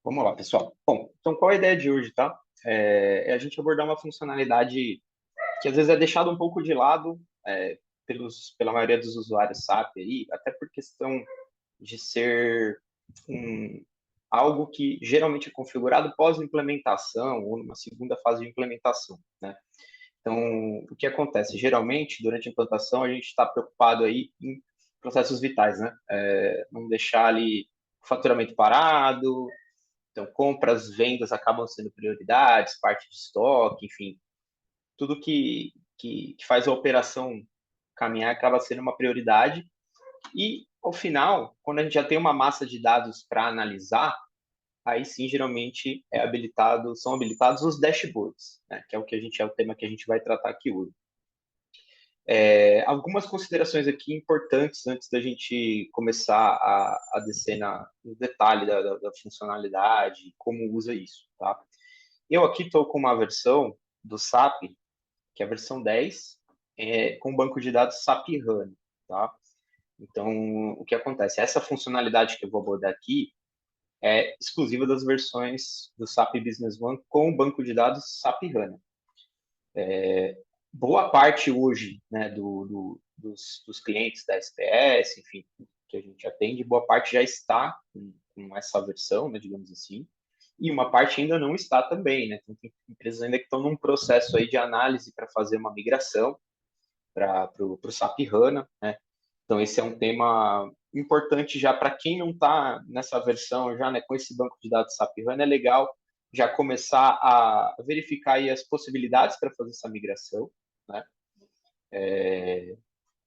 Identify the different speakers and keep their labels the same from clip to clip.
Speaker 1: Vamos lá, pessoal. Bom, então qual é a ideia de hoje, tá? É a gente abordar uma funcionalidade que às vezes é deixada um pouco de lado pela maioria dos usuários SAP aí, até por questão de ser um, algo que geralmente é configurado pós-implementação ou numa segunda fase de implementação, né? Então, o que acontece? Geralmente, durante a implantação, a gente está preocupado aí em processos vitais, né? Não deixar ali o faturamento parado, então, compras, vendas acabam sendo prioridades, parte de estoque, enfim, tudo que faz a operação caminhar acaba sendo uma prioridade. E, ao final, quando a gente já tem uma massa de dados para analisar, aí sim, geralmente, são habilitados os dashboards, né, que é o tema que a gente vai tratar aqui hoje. Algumas considerações aqui importantes antes da gente começar a descer no detalhe da funcionalidade, como usa isso, tá? Eu aqui estou com uma versão do SAP, que é a versão 10, com banco de dados SAP HANA, tá? Então, o que acontece? Essa funcionalidade que eu vou abordar aqui é exclusiva das versões do SAP Business One com o banco de dados SAP HANA. Boa parte hoje, né, dos clientes da SPS, enfim, que a gente atende, boa parte já está com essa versão, né, digamos assim, e uma parte ainda não está também, né? Então, tem empresas ainda que estão num processo aí de análise para fazer uma migração para o SAP HANA, né? Então, esse é um tema importante já para quem não está nessa versão, já, né, com esse banco de dados SAP HANA, é legal já começar a verificar aí as possibilidades para fazer essa migração, né?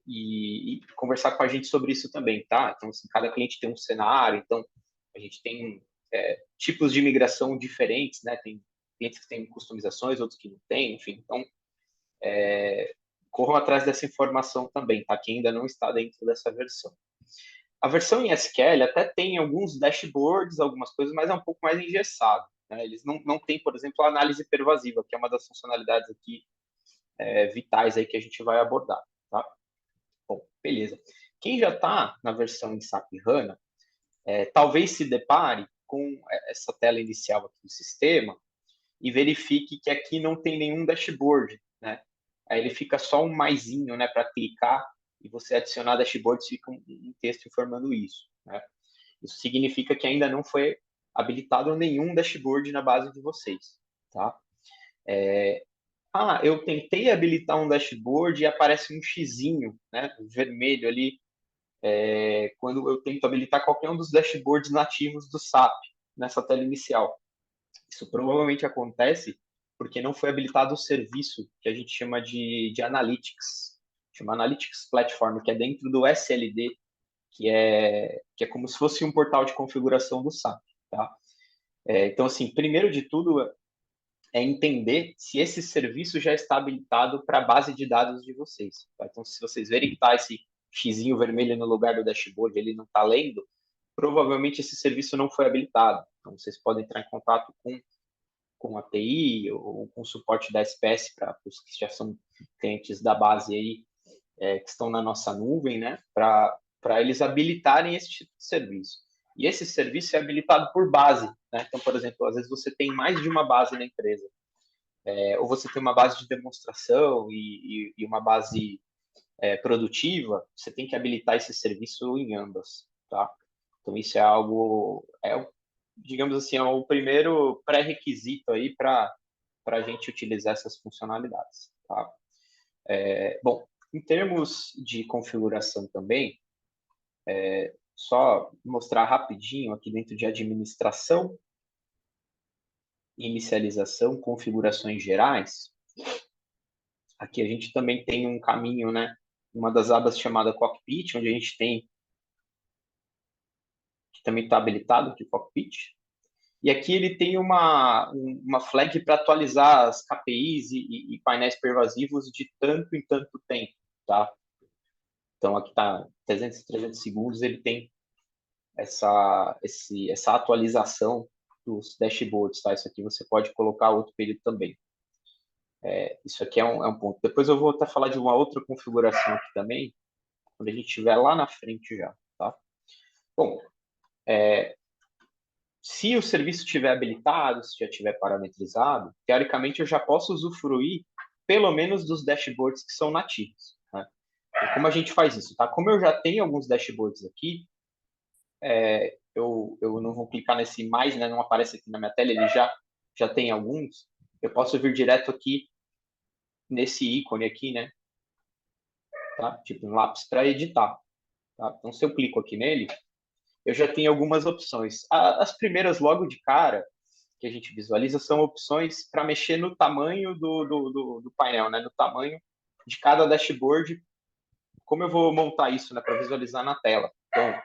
Speaker 1: E conversar com a gente sobre isso também, tá? Então, assim, cada cliente tem um cenário, então a gente tem tipos de migração diferentes, né? Tem clientes que têm customizações, outros que não têm, enfim. Então, corram atrás dessa informação também, tá? Quem ainda não está dentro dessa versão. A versão em SQL até tem alguns dashboards, algumas coisas, mas é um pouco mais engessado, né? Eles não têm, por exemplo, a análise pervasiva, que é uma das funcionalidades aqui vitais aí que a gente vai abordar, tá? Bom, beleza. Quem já está na versão em SAP HANA, talvez se depare com essa tela inicial aqui do sistema e verifique que aqui não tem nenhum dashboard, né? Aí ele fica só um maisinho, né, para clicar e você adicionar dashboards, fica um texto informando isso, né? Isso significa que ainda não foi habilitado nenhum dashboard na base de vocês, tá? Eu tentei habilitar um dashboard e aparece um xizinho, né, vermelho ali, quando eu tento habilitar qualquer um dos dashboards nativos do SAP nessa tela inicial. Isso provavelmente acontece porque não foi habilitado o serviço que a gente chama de Analytics, chama Analytics Platform, que é dentro do SLD, que é como se fosse um portal de configuração do SAP, tá? Então, assim, primeiro de tudo é entender se esse serviço já está habilitado para a base de dados de vocês. Tá? Então, se vocês verem que está esse xizinho vermelho no lugar do dashboard, ele não está lendo, provavelmente esse serviço não foi habilitado. Então, vocês podem entrar em contato com a TI ou com o suporte da SPS para os que já são clientes da base aí, que estão na nossa nuvem, né, para eles habilitarem esse tipo de serviço. E esse serviço é habilitado por base, né? Então, por exemplo, às vezes você tem mais de uma base na empresa, ou você tem uma base de demonstração e uma base produtiva, você tem que habilitar esse serviço em ambas, tá? Então, isso é algo, digamos assim, é o primeiro pré-requisito aí para a gente utilizar essas funcionalidades, tá? Bom, em termos de configuração também, só mostrar rapidinho aqui dentro de administração, inicialização, configurações gerais. Aqui a gente também tem um caminho, né? Uma das abas chamada Cockpit, onde a gente tem, que também está habilitado aqui, Cockpit. E aqui ele tem uma flag para atualizar as KPIs e painéis pervasivos de tanto em tanto tempo, tá? Então aqui está 300 segundos, ele tem essa atualização dos dashboards, tá? Isso aqui você pode colocar outro período também. Isso aqui é um ponto. Depois eu vou até falar de uma outra configuração aqui também, quando a gente estiver lá na frente já, tá? Bom, Se o serviço estiver habilitado, se já estiver parametrizado, teoricamente eu já posso usufruir pelo menos dos dashboards que são nativos, né? E como a gente faz isso, tá? Como eu já tenho alguns dashboards aqui, eu não vou clicar nesse mais, né? Não aparece aqui na minha tela, ele já tem alguns. Eu posso vir direto aqui nesse ícone aqui, né? Tá? Tipo um lápis para editar. Tá? Então, se eu clico aqui nele, eu já tenho algumas opções. As primeiras, logo de cara, que a gente visualiza, são opções para mexer no tamanho do painel, né? No tamanho de cada dashboard, como eu vou montar isso, né? Para visualizar na tela. Então,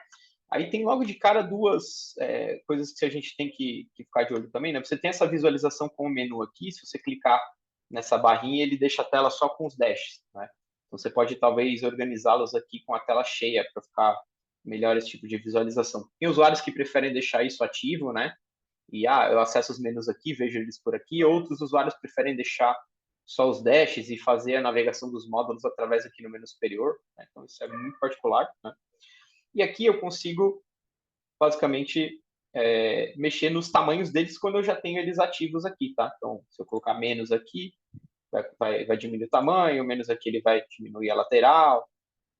Speaker 1: aí tem logo de cara duas coisas que a gente tem que ficar de olho também, né? Você tem essa visualização com o menu aqui, se você clicar nessa barrinha, ele deixa a tela só com os dashes, né? Então você pode talvez organizá-los aqui com a tela cheia para ficar melhor esse tipo de visualização. Tem usuários que preferem deixar isso ativo, né? E eu acesso os menus aqui, vejo eles por aqui. Outros usuários preferem deixar só os dashes e fazer a navegação dos módulos através aqui no menu superior, né? Então isso é muito particular, né? E aqui eu consigo basicamente mexer nos tamanhos deles quando eu já tenho eles ativos aqui, tá? Então, se eu colocar menos aqui, vai diminuir o tamanho, menos aqui ele vai diminuir a lateral,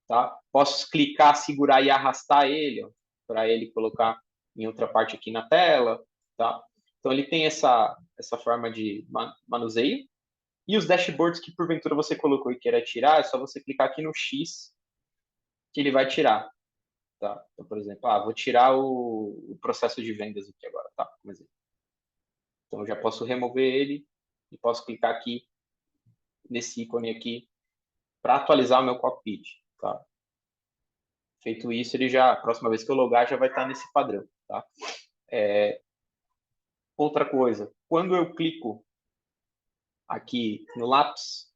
Speaker 1: tá? Posso clicar, segurar e arrastar ele, para ele colocar em outra parte aqui na tela, tá? Então, ele tem essa forma de manuseio. E os dashboards que porventura você colocou e queira tirar, é só você clicar aqui no X que ele vai tirar. Tá? Então, por exemplo, vou tirar o processo de vendas aqui agora, tá? Como exemplo. Então, eu já posso remover ele e posso clicar aqui nesse ícone aqui para atualizar o meu cockpit, tá? Feito isso, ele já, a próxima vez que eu logar, já vai estar nesse padrão, tá? Outra coisa, quando eu clico aqui no lápis,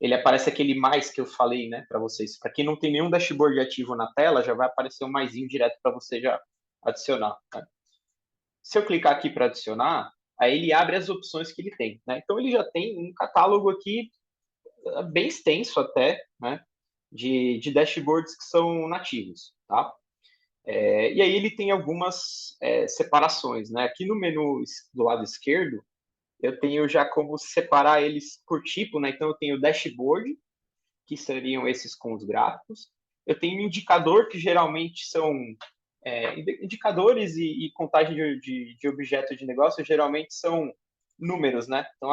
Speaker 1: ele aparece aquele mais que eu falei, né, para vocês. Para quem não tem nenhum dashboard ativo na tela, já vai aparecer um maisinho direto para você já adicionar, tá? Se eu clicar aqui para adicionar, aí ele abre as opções que ele tem, né? Então ele já tem um catálogo aqui bem extenso até, né? De dashboards que são nativos, tá? E aí ele tem algumas separações, né? Aqui no menu do lado esquerdo, eu tenho já como separar eles por tipo, né? Então eu tenho dashboard, que seriam esses com os gráficos. Eu tenho indicador, que geralmente são indicadores e contagem de objeto de negócio, geralmente são números, né? Então,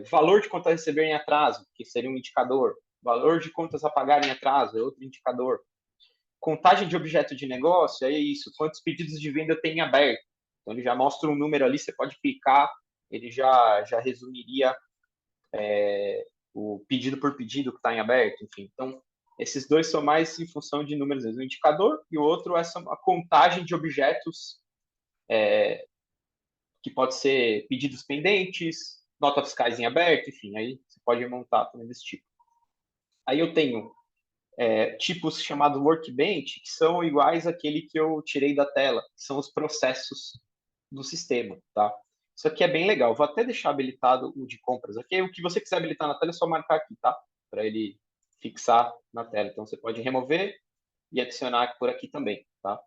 Speaker 1: valor de contas a receber em atraso, que seria um indicador. Valor de contas a pagar em atraso é outro indicador. Contagem de objeto de negócio é isso. Quantos pedidos de venda eu tenho aberto? Então, ele já mostra um número ali, você pode clicar, ele já resumiria o pedido por pedido que está em aberto, enfim. Então, esses dois são mais em função de números, um indicador, e o outro é a contagem de objetos, que pode ser pedidos pendentes, notas fiscais em aberto, enfim, aí você pode montar também desse tipo. Aí eu tenho tipos chamados workbench, que são iguais àquele que eu tirei da tela, que são os processos do sistema, tá? Isso aqui é bem legal. Vou até deixar habilitado o de compras aqui. O que você quiser habilitar na tela é só marcar aqui, tá? Para ele fixar na tela. Então você pode remover e adicionar por aqui também, tá?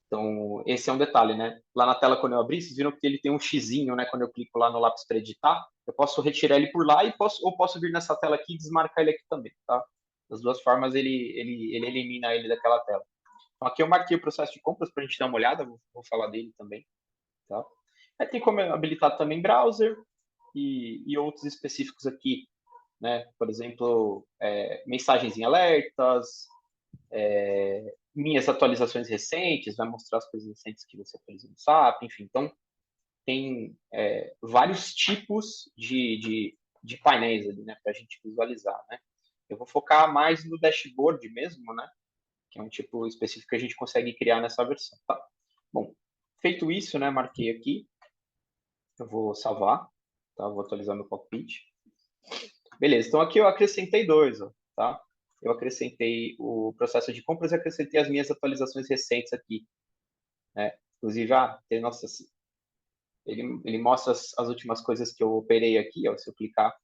Speaker 1: Então, esse é um detalhe, né? Lá na tela, quando eu abri, vocês viram que ele tem um xizinho, né? Quando eu clico lá no lápis para editar, eu posso retirar ele por lá ou posso vir nessa tela aqui e desmarcar ele aqui também, tá? Das duas formas, ele elimina ele daquela tela. Então, aqui eu marquei o processo de compras para a gente dar uma olhada, vou falar dele também, tá? Aí tem como habilitar também browser e outros específicos aqui, né? Por exemplo, mensagens em alertas, minhas atualizações recentes, vai mostrar as coisas recentes que você atualizou no SAP, enfim. Então, tem vários tipos de painéis ali, né? Para a gente visualizar, né? Eu vou focar mais no dashboard mesmo, né? Que é um tipo específico que a gente consegue criar nessa versão, tá? Bom, feito isso, né? Marquei aqui. Eu vou salvar, tá? Vou atualizar meu cockpit. Beleza, então aqui eu acrescentei dois, ó, tá? Eu acrescentei o processo de compras e acrescentei as minhas atualizações recentes aqui, né? Inclusive, nossa, ele mostra as últimas coisas que eu operei aqui, ó, se eu clicar,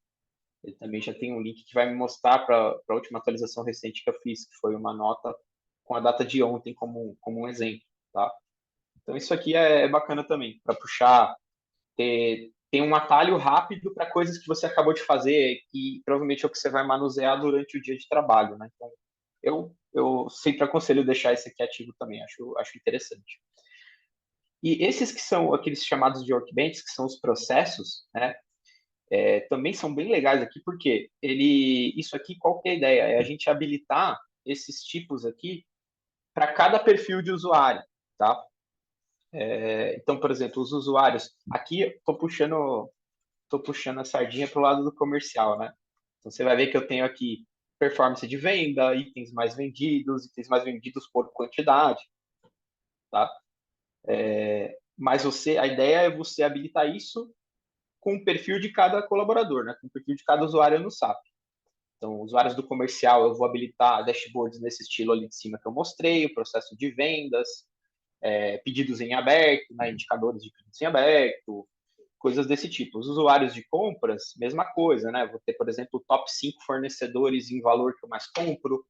Speaker 1: ele também já tem um link que vai me mostrar para a última atualização recente que eu fiz, que foi uma nota com a data de ontem como um exemplo, tá? Então, isso aqui é bacana também, para puxar, tem um atalho rápido para coisas que você acabou de fazer e provavelmente é o que você vai manusear durante o dia de trabalho, né? Então, eu sempre aconselho deixar esse aqui ativo também, acho interessante. E esses que são aqueles chamados de workbenches, que são os processos, né? Também são bem legais aqui, porque isso aqui, qual que é a ideia? É a gente habilitar esses tipos aqui para cada perfil de usuário, tá? Então, por exemplo, os usuários, aqui tô puxando a sardinha para o lado do comercial, né? Então, você vai ver que eu tenho aqui performance de venda, itens mais vendidos por quantidade, tá? Mas a ideia é você habilitar isso com o perfil de cada colaborador, né? Com o perfil de cada usuário no SAP. Então, usuários do comercial, eu vou habilitar dashboards nesse estilo ali de cima que eu mostrei, o processo de vendas, pedidos em aberto, né? Indicadores de pedidos em aberto, coisas desse tipo. Os usuários de compras, mesma coisa, né? Vou ter, por exemplo, top 5 fornecedores em valor que eu mais compro,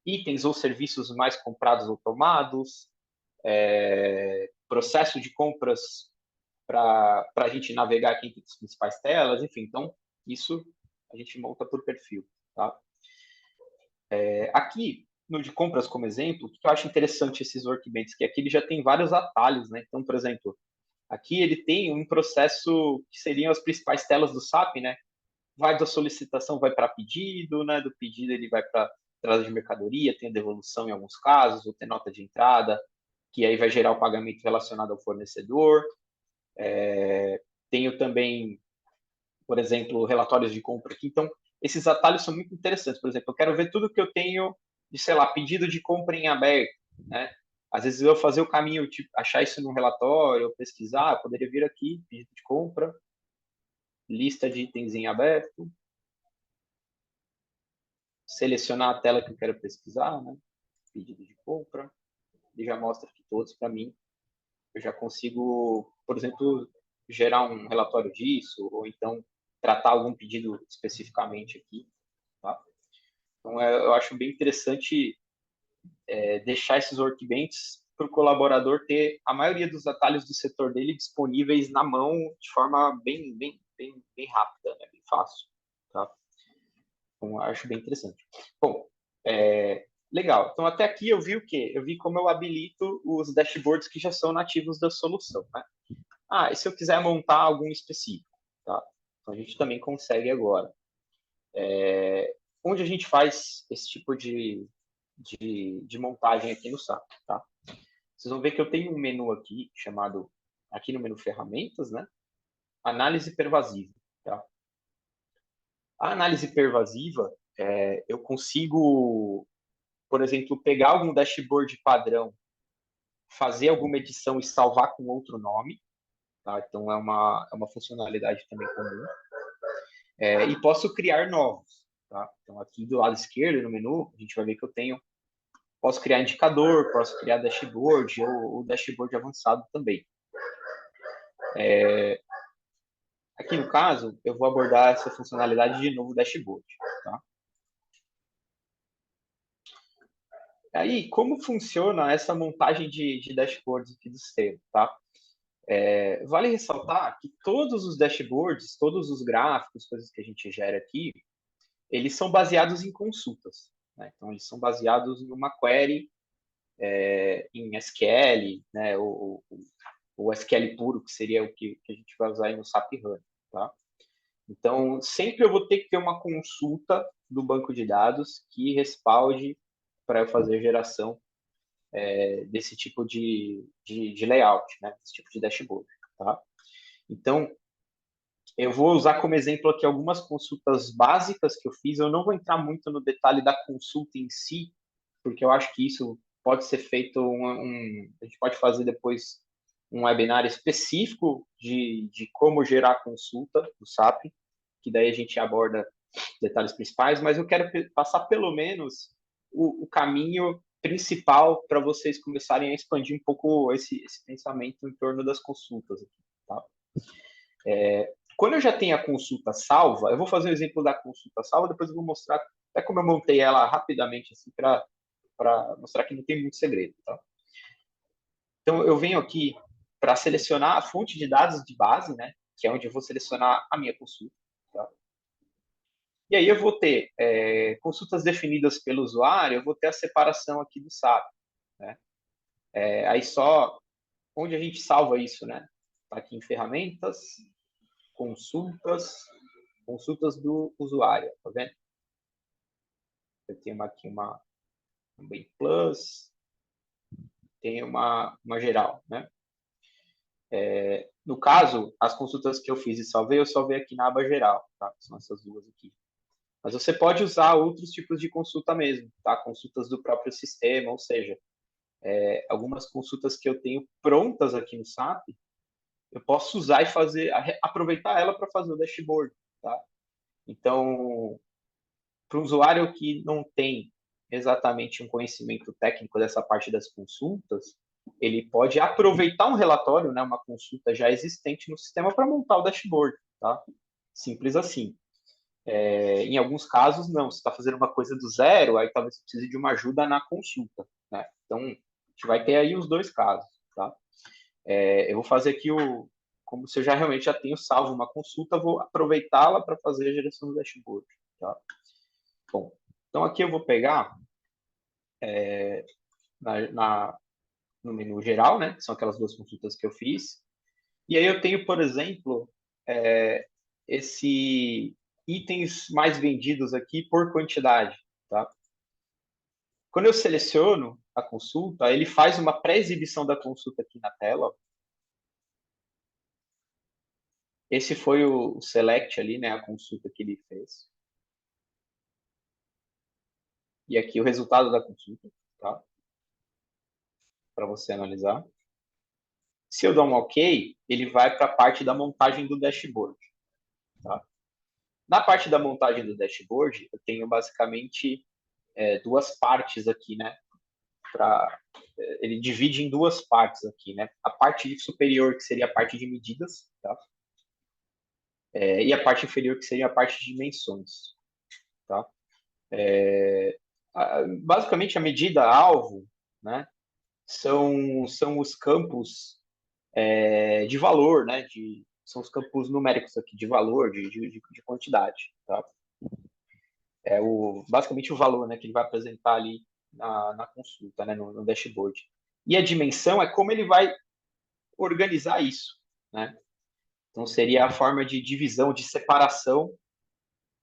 Speaker 1: itens ou serviços mais comprados ou tomados, processo de compras para a gente navegar aqui entre as principais telas, enfim. Então, isso a gente monta por perfil, tá? Aqui, no de compras como exemplo, o que eu acho interessante esses workbenches, que aqui ele já tem vários atalhos, né? Então, por exemplo, aqui ele tem um processo que seriam as principais telas do SAP, né? Vai da solicitação, vai para pedido, né? Do pedido ele vai para entrada de mercadoria, tem a devolução em alguns casos, ou tem nota de entrada, que aí vai gerar o pagamento relacionado ao fornecedor. Tenho também, por exemplo, relatórios de compra aqui. Então, esses atalhos são muito interessantes. Por exemplo, eu quero ver tudo que eu tenho de, sei lá, pedido de compra em aberto, né? Às vezes eu vou fazer o caminho, tipo, achar isso num relatório, ou pesquisar, eu poderia vir aqui, pedido de compra, lista de itens em aberto, selecionar a tela que eu quero pesquisar, né? Pedido de compra, ele já mostra aqui todos para mim. Eu já consigo, por exemplo, gerar um relatório disso, ou então tratar algum pedido especificamente aqui, tá? Então, eu acho bem interessante deixar esses workbenches para o colaborador ter a maioria dos atalhos do setor dele disponíveis na mão de forma bem rápida, né? Bem fácil, tá? Então, eu acho bem interessante. Bom, legal. Então, até aqui eu vi o quê? Eu vi como eu habilito os dashboards que já são nativos da solução, né? Ah, e se eu quiser montar algum específico, tá? Então, a gente também consegue agora. Onde a gente faz esse tipo de montagem aqui no SAP, tá? Vocês vão ver que eu tenho um menu aqui chamado, aqui no menu ferramentas, né? Análise pervasiva, tá? A análise pervasiva, eu consigo, por exemplo, pegar algum dashboard padrão, fazer alguma edição e salvar com outro nome, tá? Então é uma funcionalidade também comum. E posso criar novos, tá? Então aqui do lado esquerdo no menu, a gente vai ver que eu posso criar indicador, posso criar dashboard ou dashboard avançado também. Aqui no caso, eu vou abordar essa funcionalidade de novo dashboard, tá? Aí, como funciona essa montagem de dashboards aqui do sistema, tá? Vale ressaltar que todos os dashboards, todos os gráficos, coisas que a gente gera aqui, eles são baseados em consultas, né? Então, eles são baseados em uma query em SQL, né? O SQL puro, que seria o que a gente vai usar aí no SAP HANA, tá? Então, sempre eu vou ter que ter uma consulta do banco de dados que respalde para eu fazer a geração desse tipo de layout, né? Desse tipo de dashboard, tá? Então, eu vou usar como exemplo aqui algumas consultas básicas que eu fiz. Eu não vou entrar muito no detalhe da consulta em si, porque eu acho que isso pode ser feito a gente pode fazer depois um webinar específico de como gerar consulta do SAP, que daí a gente aborda detalhes principais, mas eu quero passar pelo menos o caminho principal para vocês começarem a expandir um pouco esse pensamento em torno das consultas aqui, tá? Quando eu já tenho a consulta salva, eu vou fazer um exemplo da consulta salva, depois eu vou mostrar até como eu montei ela rapidamente, assim, para mostrar que não tem muito segredo, tá? Então, eu venho aqui para selecionar a fonte de dados de base, né, que é onde eu vou selecionar a minha consulta. Tá? E aí eu vou ter consultas definidas pelo usuário, eu vou ter a separação aqui do SAP. Né? Aí só onde a gente salva isso, né? Tá aqui em ferramentas, consultas, consultas do usuário, tá vendo? Eu tenho aqui um Bem Plus, tem uma geral, né? No caso, as consultas que eu fiz e salvei, eu salvei aqui na aba geral, tá? São essas duas aqui. Mas você pode usar outros tipos de consulta mesmo, tá? Consultas do próprio sistema, ou seja, algumas consultas que eu tenho prontas aqui no SAP, eu posso usar e fazer, aproveitar ela para fazer o dashboard, tá? Então, para um usuário que não tem exatamente um conhecimento técnico dessa parte das consultas, ele pode aproveitar um relatório, né, uma consulta já existente no sistema para montar o dashboard, tá? Simples assim. Em alguns casos, não. Você está fazendo uma coisa do zero, aí talvez você precise de uma ajuda na consulta, né? Então, a gente vai ter aí os dois casos, tá? Eu vou fazer aqui como se eu já realmente já tenho salvo uma consulta, vou aproveitá-la para fazer a geração do dashboard, tá? Bom, então aqui eu vou pegar no menu geral, né? Que são aquelas duas consultas que eu fiz. E aí eu tenho, por exemplo, esse itens mais vendidos aqui por quantidade, tá? Quando eu seleciono a consulta, ele faz uma pré-exibição da consulta aqui na tela. Esse foi o select ali, né? A consulta que ele fez. E aqui o resultado da consulta, tá? Para você analisar. Se eu dar um OK, ele vai para a parte da montagem do dashboard. Tá? Na parte da montagem do dashboard, eu tenho basicamente duas partes aqui, né? Ele divide em duas partes aqui, né? A parte superior, que seria a parte de medidas, tá? E a parte inferior, que seria a parte de dimensões, tá? Basicamente, a medida-alvo, né? São os campos de valor, né? São os campos numéricos aqui de valor, de quantidade, tá? Basicamente o valor, né? Que ele vai apresentar ali na consulta, né? No dashboard. E a dimensão é como ele vai organizar isso, né? Então seria a forma de divisão, de separação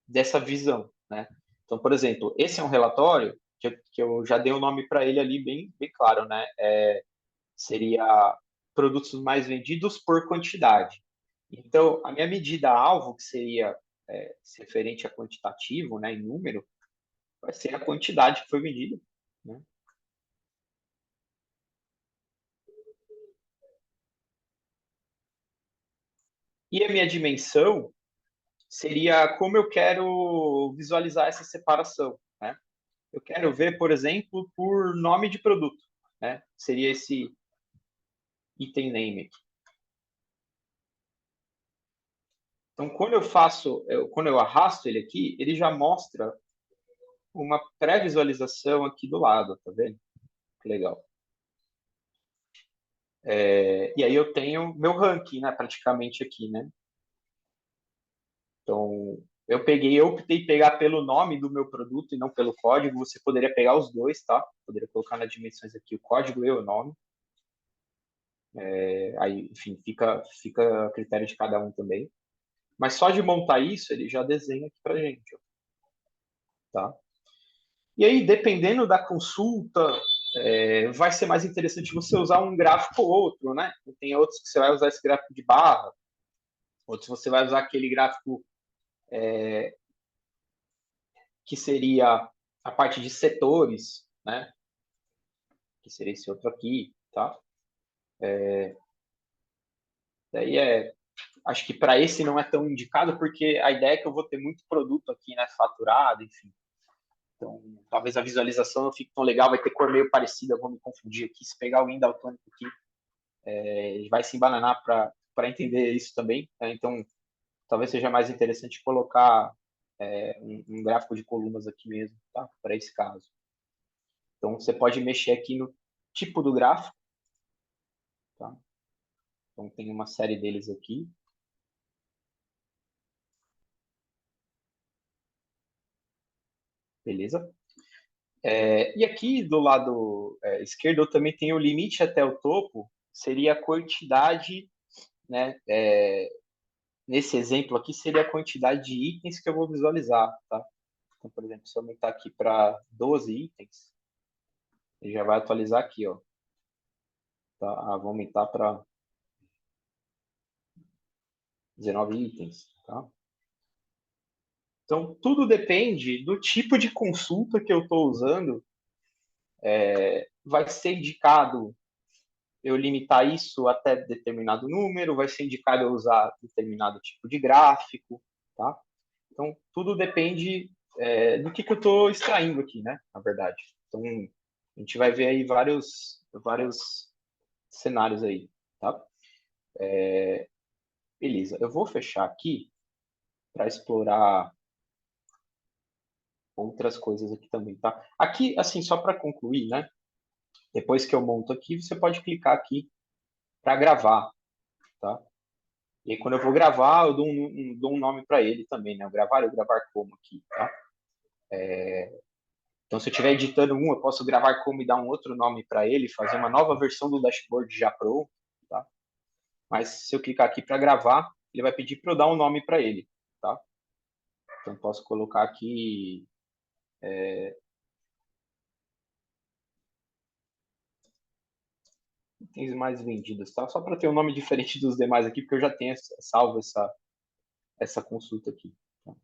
Speaker 1: dessa visão, né? Então, por exemplo, esse é um relatório que eu já dei o nome para ele ali bem claro, né? Seria produtos mais vendidos por quantidade. Então, a minha medida-alvo, que seria referente a quantitativo, né, em número, vai ser a quantidade que foi vendida. Né? E a minha dimensão seria como eu quero visualizar essa separação. Né? Eu quero ver, por exemplo, por nome de produto. Né? Seria esse item name. Então, quando eu arrasto ele aqui, ele já mostra uma pré-visualização aqui do lado, tá vendo? Que legal. E aí eu tenho meu ranking, né, praticamente aqui, né? Então, eu optei em pegar pelo nome do meu produto e não pelo código. Você poderia pegar os dois, tá? Poderia colocar nas dimensões aqui o código e o nome. Aí, enfim, fica a critério de cada um também. Mas só de montar isso, ele já desenha aqui pra gente, ó, tá? E aí, dependendo da consulta, vai ser mais interessante você usar um gráfico ou outro, né? Tem outros que você vai usar esse gráfico de barra, outros você vai usar aquele gráfico que seria a parte de setores, né? Que seria esse outro aqui, tá? Daí acho que para esse não é tão indicado, porque a ideia é que eu vou ter muito produto aqui, né? Faturado, enfim. Então, talvez a visualização não fique tão legal, vai ter cor meio parecida, eu vou me confundir aqui. Se pegar alguém daltônico aqui, ele vai se embananar para entender isso também. Né? Então, talvez seja mais interessante colocar um gráfico de colunas aqui mesmo, tá? Para esse caso. Então, você pode mexer aqui no tipo do gráfico, tá? Então, tem uma série deles aqui. Beleza? E aqui do lado esquerdo eu também tenho o limite até o topo, seria a quantidade, né? Nesse exemplo aqui seria a quantidade de itens que eu vou visualizar, tá? Então, por exemplo, se eu aumentar aqui para 12 itens, ele já vai atualizar aqui, ó. Tá? Vou aumentar para 19 itens, tá? Então, tudo depende do tipo de consulta que eu estou usando. Vai ser indicado eu limitar isso até determinado número, vai ser indicado eu usar determinado tipo de gráfico, tá? Então, tudo depende do que eu estou extraindo aqui, né? Na verdade. Então, a gente vai ver aí vários cenários aí, tá? Beleza, eu vou fechar aqui para explorar outras coisas aqui também, tá? Aqui, assim, só para concluir, né? Depois que eu monto aqui, você pode clicar aqui para gravar, tá? E aí, quando eu vou gravar, eu dou um nome para ele também, né? Eu gravar como aqui, tá? Então, se eu estiver editando um, eu posso gravar como e dar um outro nome para ele, fazer uma nova versão do dashboard já pronto, tá? Mas se eu clicar aqui para gravar, ele vai pedir para eu dar um nome para ele, tá? Então, posso colocar aqui itens mais vendidos, tá? Só para ter um nome diferente dos demais aqui, porque eu já tenho salvo essa consulta aqui. Tá?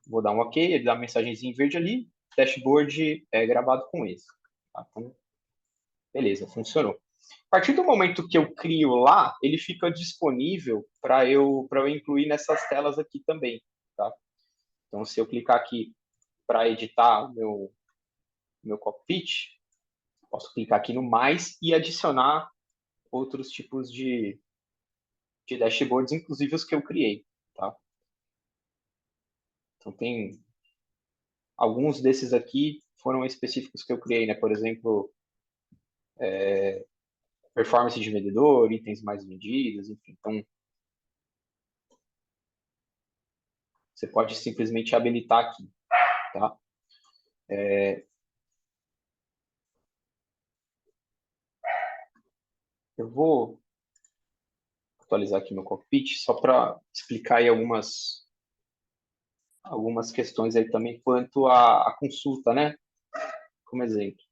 Speaker 1: Vou dar um OK, ele dá uma mensagenzinha em verde ali, dashboard é gravado com esse. Tá? Então, beleza, funcionou. A partir do momento que eu crio lá, ele fica disponível para eu incluir nessas telas aqui também. Tá? Então, se eu clicar aqui para editar o meu cockpit, posso clicar aqui no mais e adicionar outros tipos de dashboards, inclusive os que eu criei. Tá? Então, tem alguns desses aqui foram específicos que eu criei, né? Por exemplo, performance de vendedor, itens mais vendidos, enfim. Então, você pode simplesmente habilitar aqui, tá? Eu vou atualizar aqui meu cockpit só para explicar aí algumas questões aí também quanto à consulta, né? Como exemplo.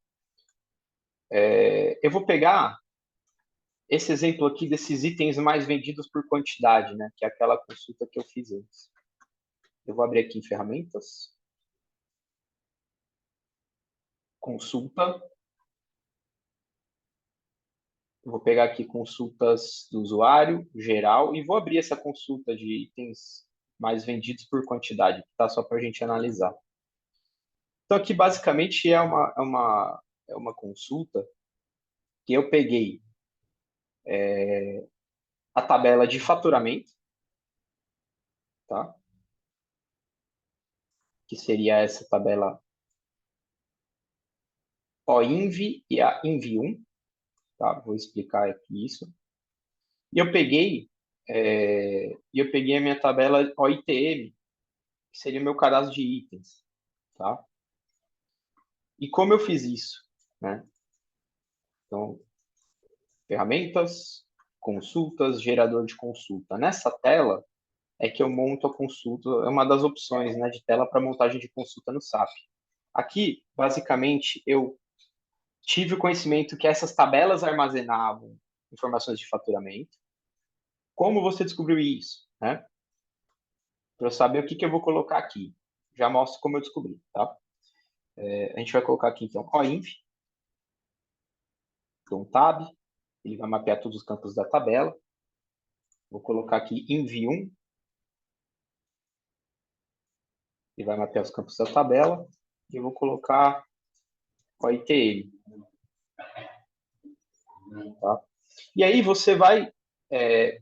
Speaker 1: Eu vou pegar esse exemplo aqui desses itens mais vendidos por quantidade, né? Que é aquela consulta que eu fiz antes. Eu vou abrir aqui em ferramentas, consulta. Eu vou pegar aqui consultas do usuário, geral, e vou abrir essa consulta de itens mais vendidos por quantidade, tá? Só para a gente analisar. Então, aqui basicamente é uma consulta que eu peguei a tabela de faturamento, tá? Que seria essa tabela OINV e a INV1, tá? Vou explicar aqui isso. E eu peguei a minha tabela OITM, que seria o meu cadastro de itens, tá? E como eu fiz isso, né? Então, ferramentas, consultas, gerador de consulta. Nessa tela é que eu monto a consulta, é uma das opções, né, de tela para montagem de consulta no SAP. Aqui, basicamente, eu tive o conhecimento que essas tabelas armazenavam informações de faturamento. Como você descobriu isso, né? Para eu saber o que eu vou colocar aqui. Já mostro como eu descobri, tá? A gente vai colocar aqui, então, OINV, então, tab, ele vai mapear todos os campos da tabela. Vou colocar aqui INV1, ele vai mapear os campos da tabela. E eu vou colocar OITL, tá? E aí você vai,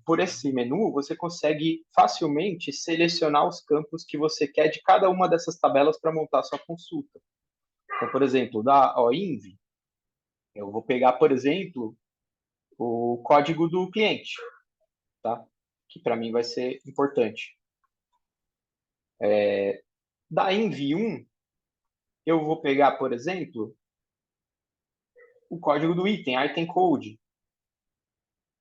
Speaker 1: por esse menu, você consegue facilmente selecionar os campos que você quer de cada uma dessas tabelas para montar a sua consulta. Então, por exemplo, da OINV, Eu vou pegar, por exemplo, o código do cliente, tá? Que para mim vai ser importante. Da env1, eu vou pegar, por exemplo, o código do item code,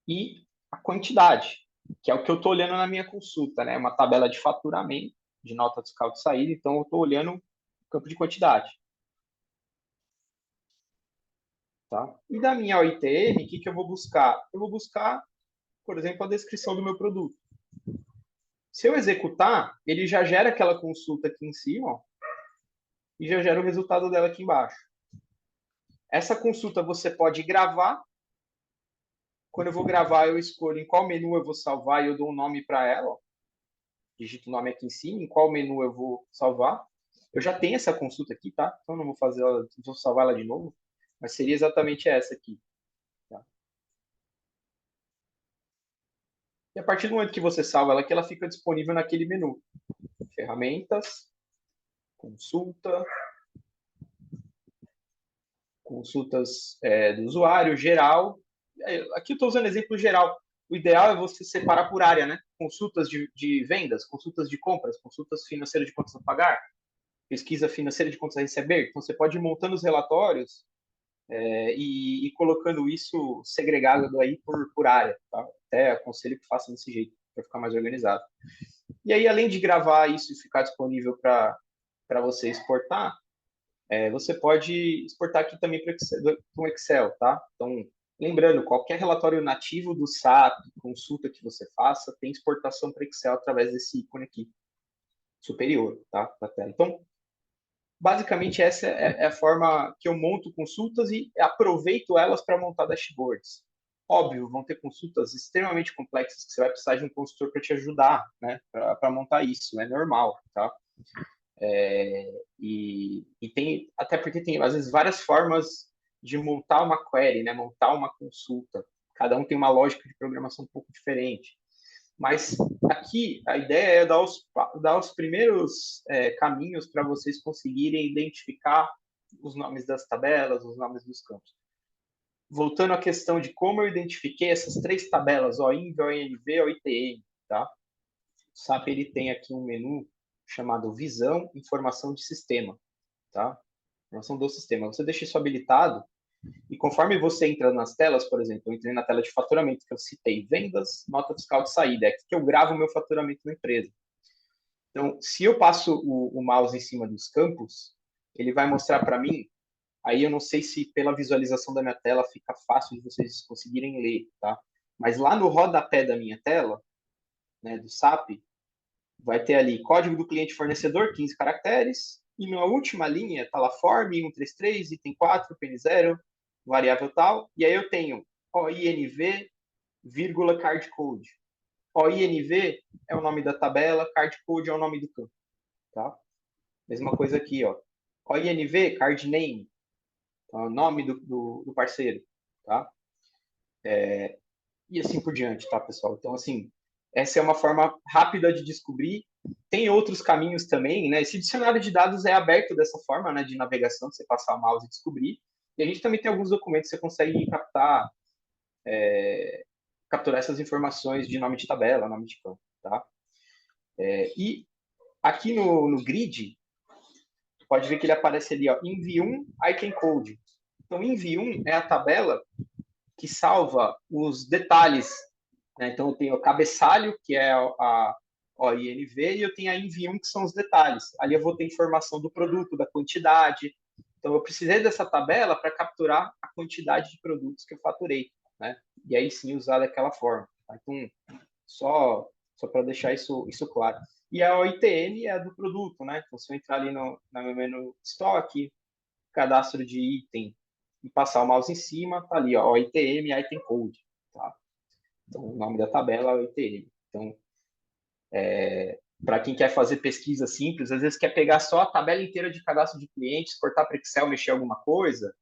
Speaker 1: e a quantidade, que é o que eu estou olhando na minha consulta, né? Uma tabela de faturamento, de nota fiscal de saída, então eu estou olhando o campo de quantidade. Tá? E da minha OITM, o que eu vou buscar? Eu vou buscar, por exemplo, a descrição do meu produto. Se eu executar, ele já gera aquela consulta aqui em cima, ó, e já gera o resultado dela aqui embaixo. Essa consulta você pode gravar. Quando eu vou gravar, eu escolho em qual menu eu vou salvar e eu dou um nome para ela. Ó. Digito o nome aqui em cima, em qual menu eu vou salvar. Eu já tenho essa consulta aqui, tá? Então não vou fazer ela, não vou salvar ela de novo, mas seria exatamente essa aqui. Tá? E a partir do momento que você salva ela aqui, ela fica disponível naquele menu. Ferramentas, consulta, consultas do usuário, geral. Aqui eu estou usando exemplo geral. O ideal é você separar por área, né? Consultas de vendas, consultas de compras, consultas financeiras de contas a pagar, pesquisa financeira de contas a receber. Então, você pode ir montando os relatórios e colocando isso segregado aí por área. Tá? Até aconselho que faça desse jeito, para ficar mais organizado. E aí, além de gravar isso e ficar disponível para você exportar, você pode exportar aqui também para o Excel, tá? Então, lembrando, qualquer relatório nativo do SAP, consulta que você faça, tem exportação para Excel através desse ícone aqui, superior, tá? Da tela. Então, basicamente, essa é a forma que eu monto consultas e aproveito elas para montar dashboards. Óbvio, vão ter consultas extremamente complexas que você vai precisar de um consultor para te ajudar, né? Para montar isso, é normal, tá? E tem, até porque tem, às vezes, várias formas de montar uma query, né? Montar uma consulta. Cada um tem uma lógica de programação um pouco diferente. Mas aqui a ideia é dar os primeiros caminhos para vocês conseguirem identificar os nomes das tabelas, os nomes dos campos. Voltando à questão de como eu identifiquei essas três tabelas, OINV, OINV, OITM, tá? O SAP ele tem aqui um menu chamado Visão, Informação de Sistema, tá? Informação do sistema. Você deixa isso habilitado e conforme você entra nas telas, por exemplo, eu entrei na tela de faturamento, que eu citei vendas, nota fiscal de saída, é aqui que eu gravo o meu faturamento na empresa. Então, se eu passo o mouse em cima dos campos, ele vai mostrar para mim, aí eu não sei se pela visualização da minha tela fica fácil de vocês conseguirem ler, tá? Mas lá no rodapé da minha tela, né, do SAP, vai ter ali código do cliente fornecedor, 15 caracteres, e na última linha está lá form 133, item 4, PN0, variável tal, e aí eu tenho OINV, vírgula card code. OINV é o nome da tabela, card code é o nome do campo, tá? Mesma coisa aqui, ó. OINV, card name, é o nome do parceiro, tá? E assim por diante, tá, pessoal? Então, assim, essa é uma forma rápida de descobrir. Tem outros caminhos também, né? Esse dicionário de dados é aberto dessa forma, né, de navegação, você passar o mouse e descobrir. E a gente também tem alguns documentos que você consegue capturar essas informações de nome de tabela, nome de campo, tá? E aqui no grid, pode ver que ele aparece ali, ó, env1 item code. Então, env1 é a tabela que salva os detalhes. Né? Então, eu tenho o cabeçalho, que é a OINV, e eu tenho a env1, que são os detalhes. Ali eu vou ter informação do produto, da quantidade. Então, eu precisei dessa tabela para capturar a quantidade de produtos que eu faturei. Né? E aí sim usar daquela forma. Tá? Então, só para deixar isso claro. E a OITM é a do produto, né? Então, se eu entrar ali no menu estoque, cadastro de item e passar o mouse em cima, tá ali, ó, OITM, item code, tá? Então, o nome da tabela é OITM. Então, para quem quer fazer pesquisa simples, às vezes quer pegar só a tabela inteira de cadastro de clientes, exportar para Excel, mexer alguma coisa,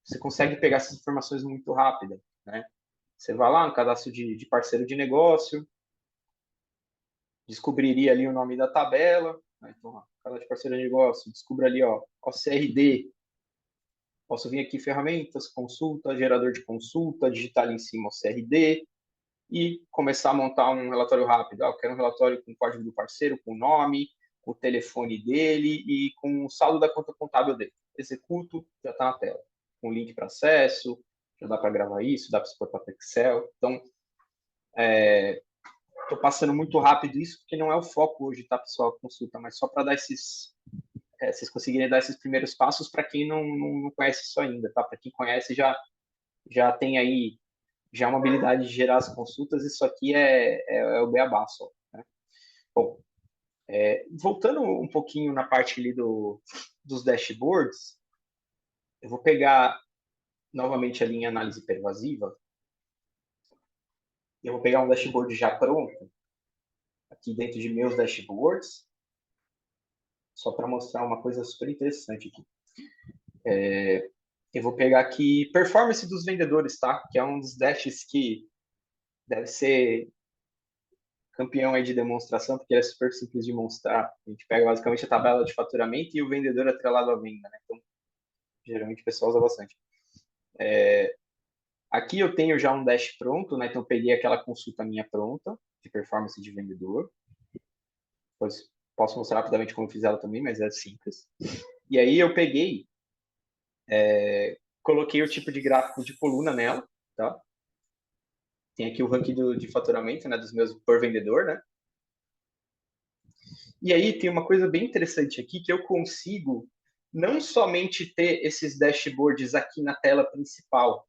Speaker 1: você consegue pegar essas informações muito rápido, né? Você vai lá no cadastro de parceiro de negócio, descobriria ali o nome da tabela, né? Então, ó, cadastro de parceiro de negócio, descubra ali, ó, OCRD, Posso vir aqui, ferramentas, consulta, gerador de consulta, digitar ali em cima o CRD e começar a montar um relatório rápido. Eu quero um relatório com o código do parceiro, com o nome, com o telefone dele e com o saldo da conta contábil dele. Executo, já está na tela. Com link para acesso, já dá para gravar isso, dá para exportar para Excel. Então, estou passando muito rápido isso, porque não é o foco hoje, tá, pessoal, consulta, mas só para dar vocês conseguirem dar esses primeiros passos para quem não conhece isso ainda, tá? Para quem conhece, já tem aí já uma habilidade de gerar as consultas, isso aqui é o beabá só, né? Bom, voltando um pouquinho na parte ali dos dashboards, eu vou pegar novamente ali em análise pervasiva, eu vou pegar um dashboard já pronto, aqui dentro de meus dashboards, só para mostrar uma coisa super interessante aqui. Eu vou pegar aqui performance dos vendedores, tá? Que é um dos dashes que deve ser campeão aí de demonstração, porque ele é super simples de mostrar. A gente pega basicamente a tabela de faturamento e o vendedor atrelado à venda, né? Então, geralmente o pessoal usa bastante. Aqui eu tenho já um dash pronto, né? Então, eu peguei aquela consulta minha pronta, de performance de vendedor. Depois posso mostrar rapidamente como eu fiz ela também, mas é simples. E aí eu peguei, coloquei o tipo de gráfico de coluna nela, tá? Tem aqui o ranking de faturamento, né? Dos meus por vendedor, né? E aí tem uma coisa bem interessante aqui que eu consigo não somente ter esses dashboards aqui na tela principal,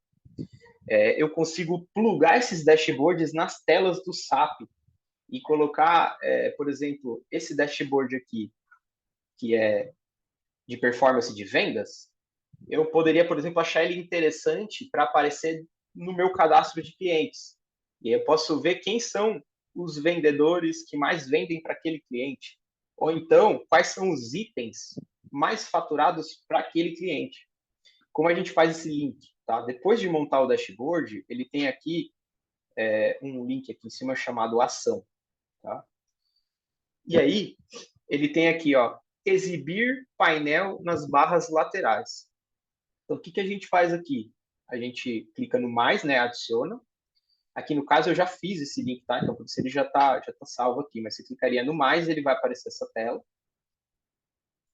Speaker 1: eu consigo plugar esses dashboards nas telas do SAP e colocar, por exemplo, esse dashboard aqui, que é de performance de vendas, eu poderia, por exemplo, achar ele interessante para aparecer no meu cadastro de clientes. E aí eu posso ver quem são os vendedores que mais vendem para aquele cliente. Ou então, quais são os itens mais faturados para aquele cliente. Como a gente faz esse link? Tá? Depois de montar o dashboard, ele tem aqui um link aqui em cima chamado ação. Tá? E aí, ele tem aqui, ó, exibir painel nas barras laterais. Então, o que a gente faz aqui? A gente clica no mais, né, adiciona. Aqui no caso eu já fiz esse link, tá? Então, por isso ele já tá salvo aqui, mas você clicaria no mais, ele vai aparecer essa tela.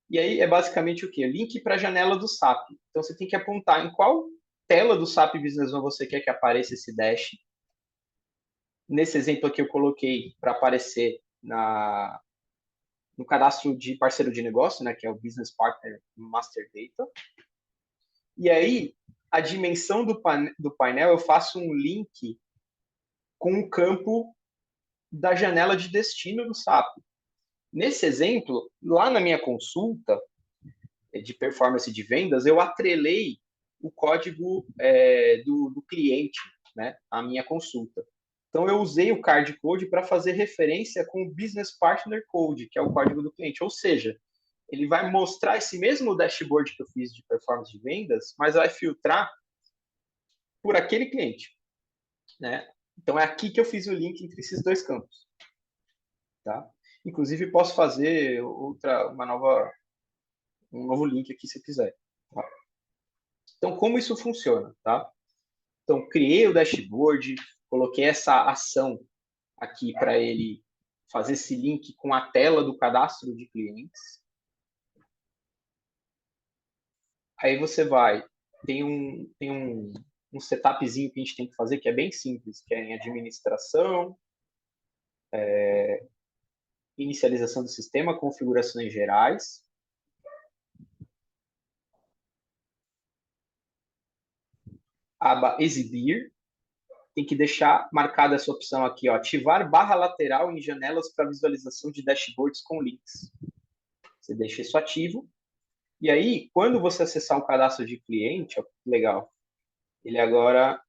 Speaker 1: E aí é basicamente o quê? Link para a janela do SAP. Então você tem que apontar em qual tela do SAP Business One você quer que apareça esse dash. Nesse exemplo aqui eu coloquei para aparecer no cadastro de parceiro de negócio, né, que é o Business Partner Master Data. E aí, a dimensão do painel, eu faço um link com o campo da janela de destino do SAP. Nesse exemplo, lá na minha consulta de performance de vendas, eu atrelei o código do cliente, né, à minha consulta. Então, eu usei o card code para fazer referência com o Business Partner Code, que é o código do cliente. Ou seja, ele vai mostrar esse mesmo dashboard que eu fiz de performance de vendas, mas vai filtrar por aquele cliente, né? Então, é aqui que eu fiz o link entre esses dois campos, tá? Inclusive, posso fazer um novo link aqui se quiser. Tá? Então, como isso funciona, tá? Então, criei o dashboard, coloquei essa ação aqui para ele fazer esse link com a tela do cadastro de clientes. Aí você tem um setupzinho que a gente tem que fazer que é bem simples, que é em administração, inicialização do sistema, configurações gerais. Aba exibir, tem que deixar marcada essa opção aqui, ó, ativar barra lateral em janelas para visualização de dashboards com links. Você deixa isso ativo. E aí, quando você acessar um cadastro de cliente, ó, legal, ele agora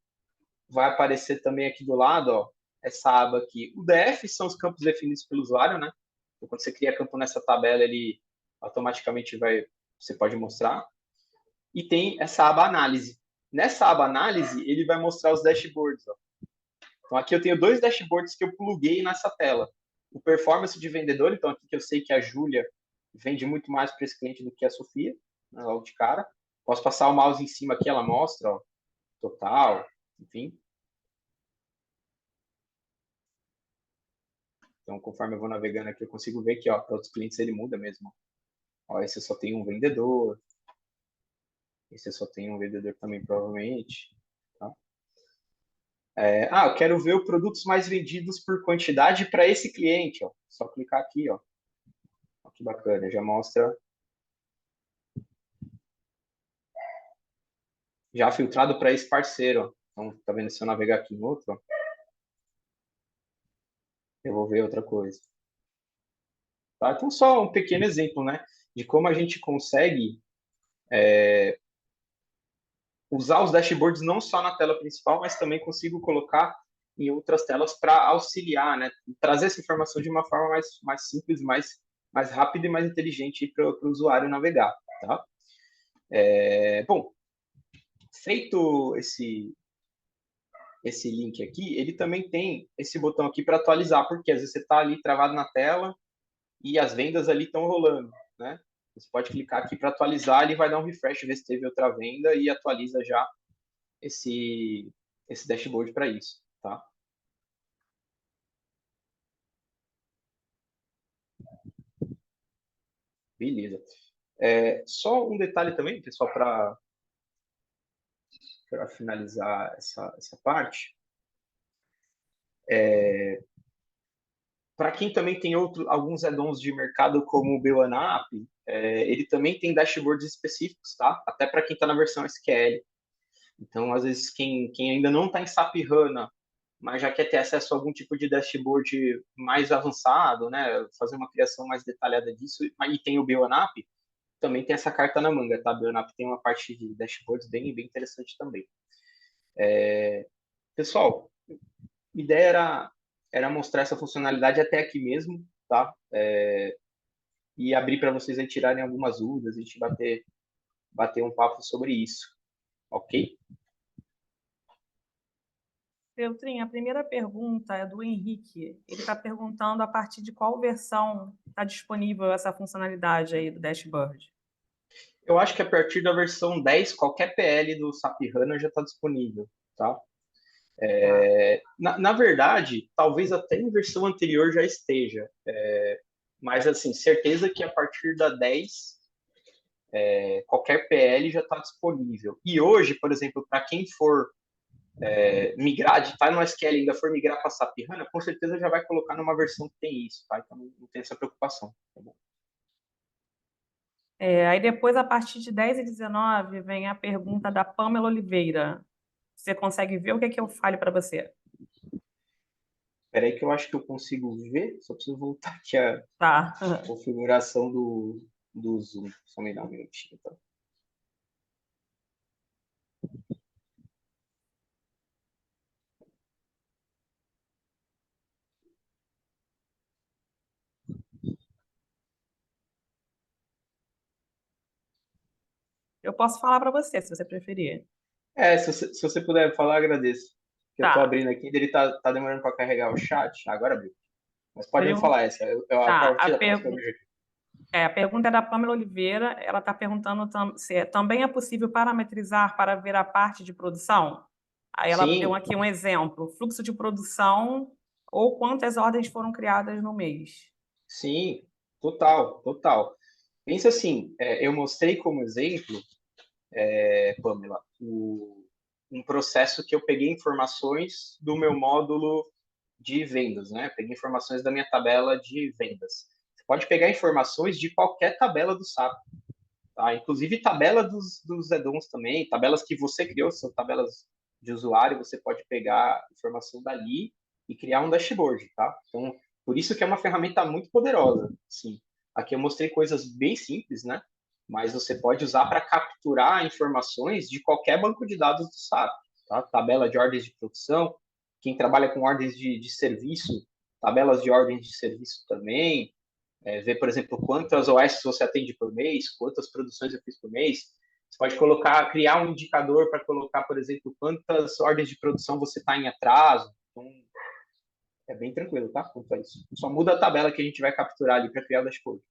Speaker 1: vai aparecer também aqui do lado, ó, essa aba aqui. O DF são os campos definidos pelo usuário, né? Então, quando você cria campo nessa tabela, ele automaticamente você pode mostrar. E tem essa aba análise. Nessa aba análise, ele vai mostrar os dashboards, ó. Então, aqui eu tenho dois dashboards que eu pluguei nessa tela. O performance de vendedor, então aqui que eu sei que a Júlia vende muito mais para esse cliente do que a Sofia, né, logo de cara. Posso passar o mouse em cima aqui, ela mostra, ó, total, enfim. Então, conforme eu vou navegando aqui, eu consigo ver que, ó, para outros clientes ele muda mesmo. Ó, esse só tem um vendedor, esse só tem um vendedor também, provavelmente. Tá? Eu quero ver os produtos mais vendidos por quantidade para esse cliente, ó. Só clicar aqui, ó. Ó, que bacana, já mostra, já filtrado para esse parceiro, ó. Então, tá vendo, se eu navegar aqui em outro, ó, eu vou ver outra coisa. Tá? Então, só um pequeno exemplo, né, de como a gente consegue usar os dashboards não só na tela principal, mas também consigo colocar em outras telas para auxiliar, né? Trazer essa informação de uma forma mais simples, mais rápida e mais inteligente para o usuário navegar. Tá? Bom, feito esse link aqui, ele também tem esse botão aqui para atualizar, porque às vezes você está ali travado na tela e as vendas ali estão rolando, né? Você pode clicar aqui para atualizar, ele vai dar um refresh, ver se teve outra venda e atualiza já esse dashboard para isso, tá? Beleza. Só um detalhe também, pessoal, para finalizar essa parte. Para quem também tem alguns add-ons de mercado, como o B1App, ele também tem dashboards específicos, tá? Até para quem está na versão SQL. Então, às vezes, quem ainda não está em SAP HANA, mas já quer ter acesso a algum tipo de dashboard mais avançado, né? Fazer uma criação mais detalhada disso, e tem o B1App, também tem essa carta na manga, tá? A B1App tem uma parte de dashboards bem interessante também. Pessoal, a ideia era mostrar essa funcionalidade até aqui mesmo, tá? E abrir para vocês aí tirarem algumas dúvidas, a gente bater um papo sobre isso, ok?
Speaker 2: Feltrin, a primeira pergunta é do Henrique. Ele está perguntando a partir de qual versão está disponível essa funcionalidade aí do dashboard.
Speaker 1: Eu acho que a partir da versão 10, qualquer PL do SAP HANA já está disponível, tá?
Speaker 2: Tá.
Speaker 1: Na verdade, talvez até em versão anterior já esteja, mas assim, certeza que a partir da 10, qualquer PL já está disponível. E hoje, por exemplo, para quem for migrar, de estar no SQL e ainda for migrar para SAP HANA, com certeza já vai colocar numa versão que tem isso, tá? Então não tem essa preocupação, tá bom?
Speaker 2: Aí depois, a partir de 10 e 19, vem a pergunta da Pamela Oliveira. Você consegue ver o que é que eu falo para você?
Speaker 1: Espera aí que eu acho que eu consigo ver, só preciso voltar aqui a
Speaker 2: Tá.
Speaker 1: configuração do Zoom. Só me dá um minutinho, tá?
Speaker 2: Eu posso falar para você, se você preferir.
Speaker 1: Se você puder falar, agradeço. Que eu tô
Speaker 2: Tá.
Speaker 1: abrindo aqui, ele tá demorando para carregar o chat. Agora abriu. Mas pode
Speaker 2: Pergun-
Speaker 1: falar essa. A
Speaker 2: Tá.
Speaker 1: partir da próxima eu vejo aqui.
Speaker 2: A pergunta é da Pamela Oliveira. Ela está perguntando se também é possível parametrizar para ver a parte de produção. Aí ela deu
Speaker 1: Sim,
Speaker 2: aqui um exemplo: fluxo de produção ou quantas ordens foram criadas no mês.
Speaker 1: sim, total, total. Pensa assim, eu mostrei como exemplo, Pamela, um processo que eu peguei informações do meu módulo de vendas, né? Peguei informações da minha tabela de vendas. Você pode pegar informações de qualquer tabela do SAP, tá? Inclusive tabela dos add-ons também, tabelas que você criou, são tabelas de usuário, você pode pegar informação dali e criar um dashboard, tá? Então, por isso que é uma ferramenta muito poderosa, sim. Aqui eu mostrei coisas bem simples, né? Mas você pode usar para capturar informações de qualquer banco de dados do SAP, tá? Tabela de ordens de produção, quem trabalha com ordens de serviço, tabelas de ordens de serviço também, ver, por exemplo, quantas OS você atende por mês, quantas produções eu fiz por mês. Você pode criar um indicador para colocar, por exemplo, quantas ordens de produção você está em atraso. Então, é bem tranquilo, tá? Quanto a isso. Só muda a tabela que a gente vai capturar ali para criar o dashboard.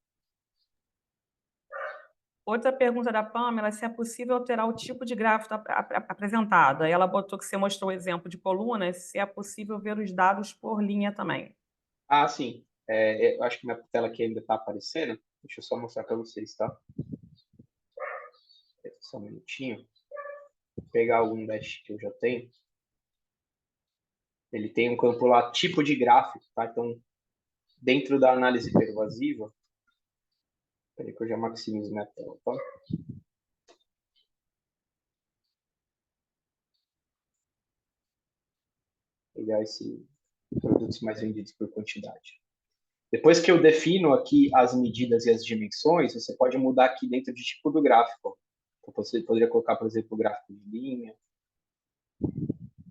Speaker 2: Outra pergunta da Pamela é se é possível alterar o tipo de gráfico apresentado. Aí ela botou que você mostrou o exemplo de colunas, se é possível ver os dados por linha também.
Speaker 1: Ah, sim. Eu acho que minha tela aqui ainda está aparecendo. Deixa eu só mostrar para vocês, tá? Só um minutinho. Vou pegar algum dash que eu já tenho. Ele tem um campo lá, tipo de gráfico, tá? Então, dentro da análise pervasiva, peraí que eu já maximizo minha tela, tá? Vou pegar esse produtos mais vendidos por quantidade. Depois que eu defino aqui as medidas e as dimensões, você pode mudar aqui dentro de tipo do gráfico. Então, você poderia colocar, por exemplo, o gráfico de linha,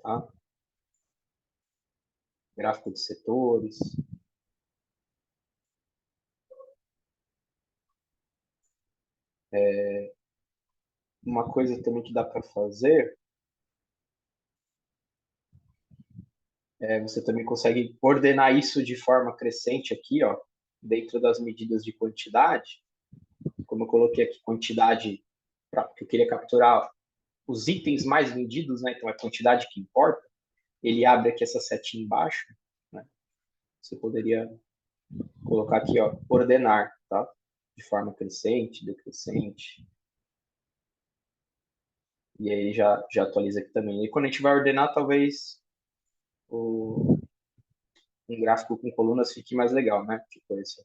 Speaker 1: tá? Gráfico de setores. Uma coisa também que dá para fazer você também consegue ordenar isso de forma crescente aqui, ó, dentro das medidas de quantidade. Como eu coloquei aqui quantidade, que eu queria capturar os itens mais vendidos, né? Então é a quantidade que importa. Ele abre aqui essa setinha embaixo, né? Você poderia colocar aqui, ó, ordenar, tá? De forma crescente, decrescente. E aí já atualiza aqui também. E quando a gente vai ordenar, talvez um gráfico com colunas fique mais legal, né? Tipo esse.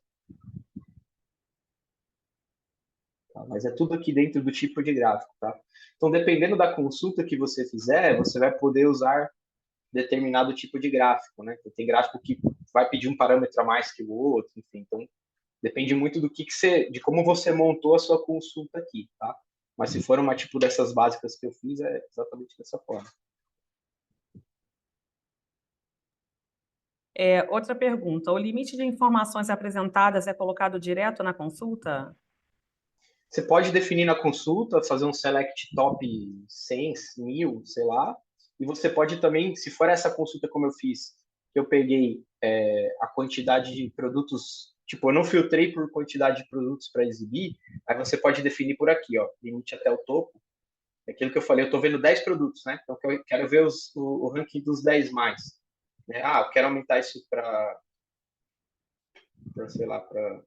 Speaker 1: Tá? Mas é tudo aqui dentro do tipo de gráfico, tá? Então, dependendo da consulta que você fizer, você vai poder usar determinado tipo de gráfico, né? Tem gráfico que vai pedir um parâmetro a mais que o outro, enfim. Então, depende muito do que você, de como você montou a sua consulta aqui, tá? Mas se for uma tipo dessas básicas que eu fiz, é exatamente dessa forma.
Speaker 2: Outra pergunta: o limite de informações apresentadas é colocado direto na consulta?
Speaker 1: Você pode definir na consulta, fazer um select top 100, 1000, sei lá, e você pode também, se for essa consulta como eu fiz, que eu peguei a quantidade de produtos, tipo, eu não filtrei por quantidade de produtos para exibir, aí você pode definir por aqui, ó, limite até o topo. É aquilo que eu falei, eu estou vendo 10 produtos, né? Então eu quero ver o ranking dos 10 mais. Né? Ah, eu quero aumentar isso para, sei lá, para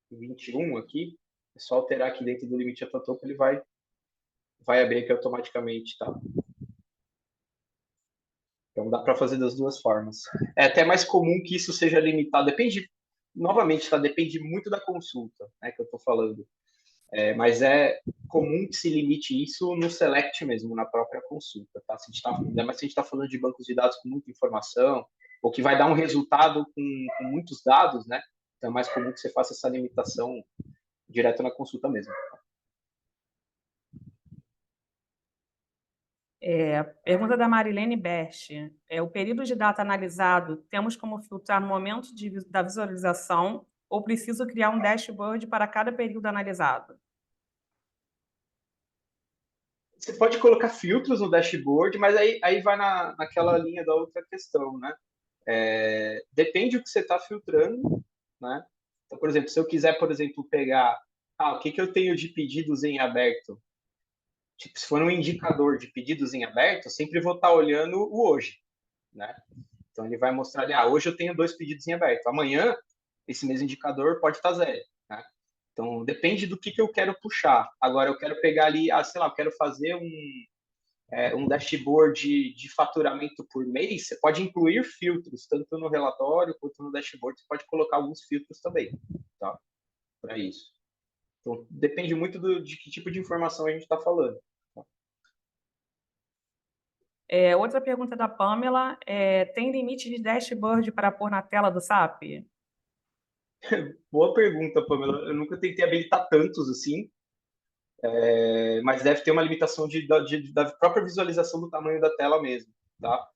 Speaker 1: 21 aqui. É só alterar aqui dentro do limite até o topo, ele vai abrir aqui automaticamente, tá? Então dá para fazer das duas formas. É até mais comum que isso seja limitado. Depende, novamente, tá? Depende muito da consulta, né? Que eu estou falando. Mas é comum que se limite isso no select mesmo, na própria consulta, tá? Ainda mais se a gente está falando de bancos de dados com muita informação, ou que vai dar um resultado com muitos dados, né? Então é mais comum que você faça essa limitação direto na consulta mesmo.
Speaker 2: Pergunta da Marilene Best. O período de data analisado, temos como filtrar no momento da visualização ou preciso criar um dashboard para cada período analisado?
Speaker 1: Você pode colocar filtros no dashboard, mas aí vai naquela linha da outra questão, né? Depende do que você está filtrando, né? Então, por exemplo, se eu quiser, por exemplo, pegar, o que eu tenho de pedidos em aberto? Tipo, se for um indicador de pedidos em aberto, eu sempre vou estar olhando o hoje, né? Então ele vai mostrar ali, hoje eu tenho 2 pedidos em aberto. Amanhã, esse mesmo indicador pode estar 0, né? Então depende do que eu quero puxar. Agora eu quero pegar ali, sei lá, eu quero fazer um dashboard de faturamento por mês, você pode incluir filtros, tanto no relatório quanto no dashboard, você pode colocar alguns filtros também, tá? Para isso. Então, depende muito de que tipo de informação a gente está falando. Tá?
Speaker 2: Outra pergunta da Pamela: tem limite de dashboard para pôr na tela do SAP?
Speaker 1: Boa pergunta, Pamela. Eu nunca tentei habilitar tantos assim, mas deve ter uma limitação da própria visualização do tamanho da tela mesmo, tá?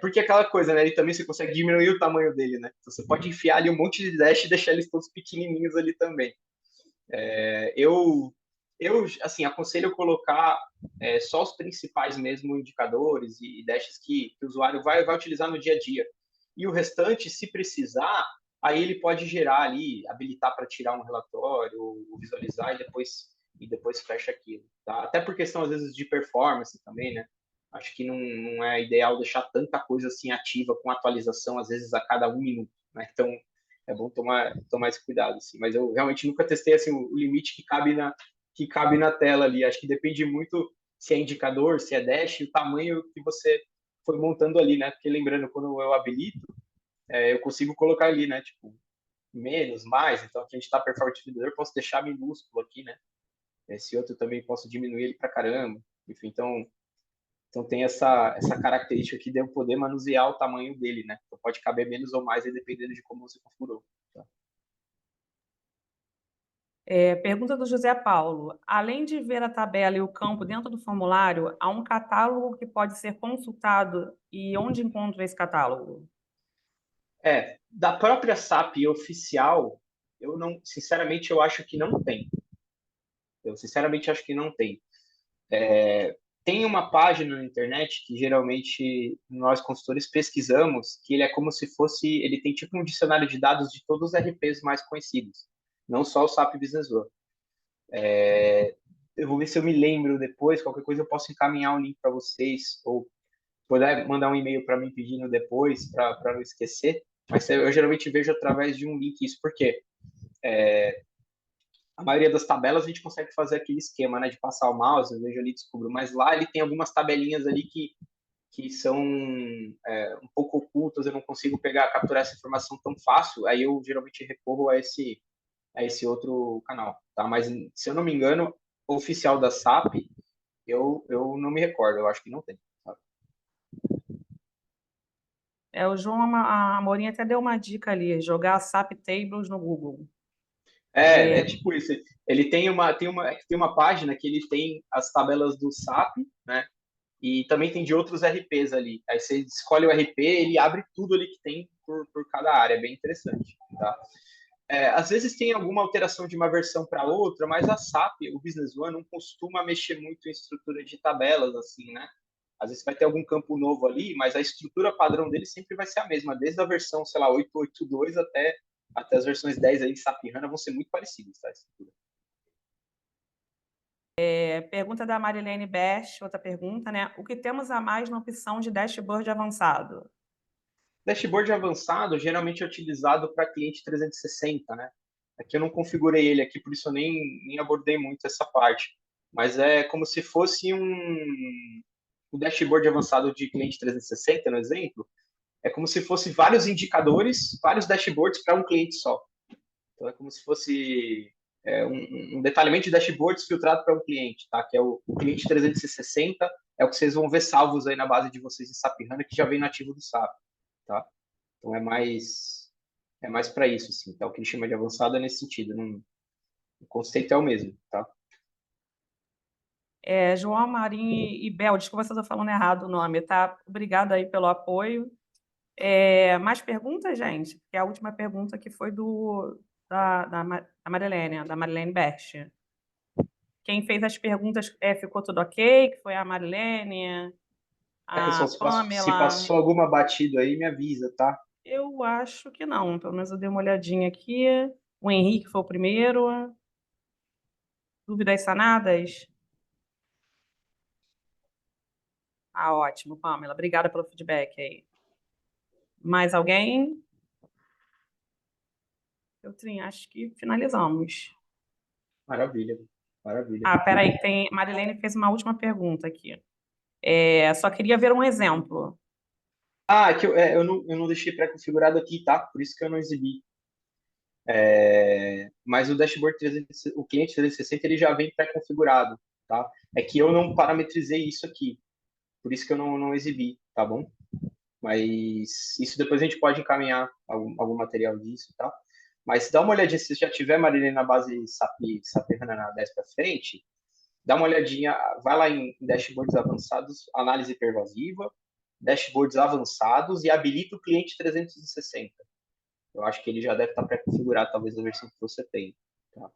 Speaker 1: Porque aquela coisa, né? Ele também você consegue diminuir o tamanho dele, né? Então, você pode enfiar ali um monte de dash e deixar eles todos pequenininhos ali também. Eu assim, aconselho colocar só os principais mesmo indicadores e dashes que o usuário vai utilizar no dia a dia. E o restante, se precisar, aí ele pode gerar ali, habilitar para tirar um relatório, ou visualizar e depois e depois fecha aquilo, tá? Até por questão, às vezes, de performance também, né? Acho que não é ideal deixar tanta coisa assim ativa com atualização, às vezes, a cada 1 minuto, né? Então, é bom tomar esse cuidado, assim. Mas eu realmente nunca testei, assim, o limite que cabe na tela ali. Acho que depende muito se é indicador, se é dash, o tamanho que você foi montando ali, né? Porque lembrando, quando eu habilito, eu consigo colocar ali, né? Tipo, menos, mais. Então, aqui a gente está performance vendedor, eu posso deixar minúsculo aqui, né? Esse outro também posso diminuir ele para caramba. Enfim, então tem essa característica aqui de eu poder manusear o tamanho dele, né? Então pode caber menos ou mais aí, dependendo de como você configurou. Tá?
Speaker 2: Pergunta do José Paulo. Além de ver a tabela e o campo dentro do formulário, há um catálogo que pode ser consultado e onde encontra esse catálogo?
Speaker 1: Da própria SAP oficial, eu não, sinceramente, eu acho que não tem. Eu sinceramente acho que não tem. Tem uma página na internet que geralmente nós consultores pesquisamos, que ele é como se fosse, ele tem tipo um dicionário de dados de todos os RPs mais conhecidos, não só o SAP Business One. Eu vou ver se eu me lembro depois, qualquer coisa eu posso encaminhar um link para vocês, ou puder mandar um e-mail para mim pedindo depois, para não esquecer. Mas eu geralmente vejo através de um link isso, porque a maioria das tabelas a gente consegue fazer aquele esquema, né, de passar o mouse, eu vejo ali, descubro, mas lá ele tem algumas tabelinhas ali que são um pouco ocultas, eu não consigo capturar essa informação tão fácil, aí eu geralmente recorro a esse outro canal, tá? Mas, se eu não me engano, oficial da SAP, eu não me recordo, eu acho que não tem. Tá?
Speaker 2: O João Amorim até deu uma dica ali, jogar SAP Tables no Google.
Speaker 1: É tipo isso. Ele tem uma página que ele tem as tabelas do SAP, né? E também tem de outros RPs ali. Aí você escolhe o RP, ele abre tudo ali que tem por cada área, é bem interessante, tá? Às vezes tem alguma alteração de uma versão para outra, mas a SAP, o Business One, não costuma mexer muito em estrutura de tabelas, assim, né? Às vezes vai ter algum campo novo ali, mas a estrutura padrão dele sempre vai ser a mesma, desde a versão, sei lá, 8.8.2 até as versões 10 aí de SAP HANA vão ser muito parecidas, tá? A estrutura.
Speaker 2: Pergunta da Marilene Best, outra pergunta, né? O que temos a mais na opção de dashboard avançado?
Speaker 1: Dashboard avançado geralmente é utilizado para cliente 360, né? Aqui eu não configurei ele aqui, por isso eu nem abordei muito essa parte. Mas é como se fosse um dashboard avançado de cliente 360, no exemplo, é como se fosse vários indicadores, vários dashboards para um cliente só. Então é como se fosse um detalhamento de dashboards filtrado para um cliente, tá? Que é o cliente 360, é o que vocês vão ver salvos aí na base de vocês em SAP HANA, que já vem nativo do SAP, tá? Então é mais para isso, assim, tá? O que ele chama de avançado é nesse sentido, o conceito é o mesmo, tá?
Speaker 2: João Marim e Bel, desculpa se eu estou falando errado o nome, tá? Obrigada aí pelo apoio. Mais perguntas, gente? Porque a última pergunta que foi da Marilene, da Marilene Best. Quem fez as perguntas ficou tudo ok? Que foi a Marilene,
Speaker 1: Pessoal,
Speaker 2: a
Speaker 1: se
Speaker 2: Pamela.
Speaker 1: passou alguma batida aí, me avisa, tá?
Speaker 2: Eu acho que não, pelo menos eu dei uma olhadinha aqui. O Henrique foi o primeiro. Dúvidas sanadas? Ótimo, Pamela. Obrigada pelo feedback aí. Mais alguém? Acho que finalizamos.
Speaker 1: Maravilha, maravilha.
Speaker 2: Peraí, Marilene fez uma última pergunta aqui. Só queria ver um exemplo.
Speaker 1: Que eu não deixei pré-configurado aqui, tá? Por isso que eu não exibi. Mas o dashboard 360, o cliente 360 ele já vem pré-configurado, tá? É que eu não parametrizei isso aqui, por isso que eu não exibi, tá bom? Mas isso depois a gente pode encaminhar algum material disso, tá? Mas dá uma olhadinha, se já tiver Marilene na base SAP HANA na 10 para frente, dá uma olhadinha, vai lá em dashboards avançados, análise pervasiva, dashboards avançados e habilita o cliente 360. Eu acho que ele já deve estar pré-configurado, talvez na versão que você tem. Tá?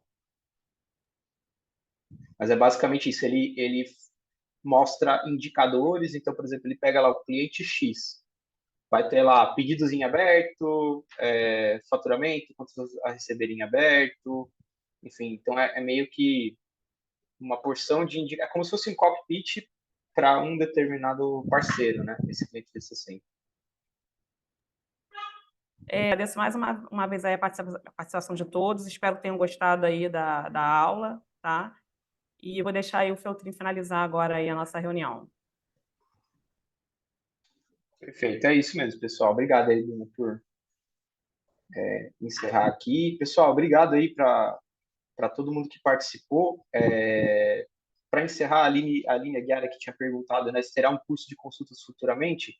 Speaker 1: Mas é basicamente isso. Ele mostra indicadores. Então, por exemplo, ele pega lá o cliente X. Vai ter lá pedidos em aberto, faturamento, quantos a receber em aberto. Enfim, então é meio que uma porção de é como se fosse um cockpit para um determinado parceiro, né? Esse cliente 360.
Speaker 2: Agradeço mais uma vez aí a participação de todos, espero que tenham gostado aí da aula, tá? E eu vou deixar aí o Feltrin finalizar agora aí a nossa reunião.
Speaker 1: Perfeito, é isso mesmo, pessoal. Obrigado aí, Bruno, por encerrar aqui. Pessoal, obrigado aí para todo mundo que participou. Para encerrar, a Aline Aguiar que tinha perguntado, né, se terá um curso de consultas futuramente,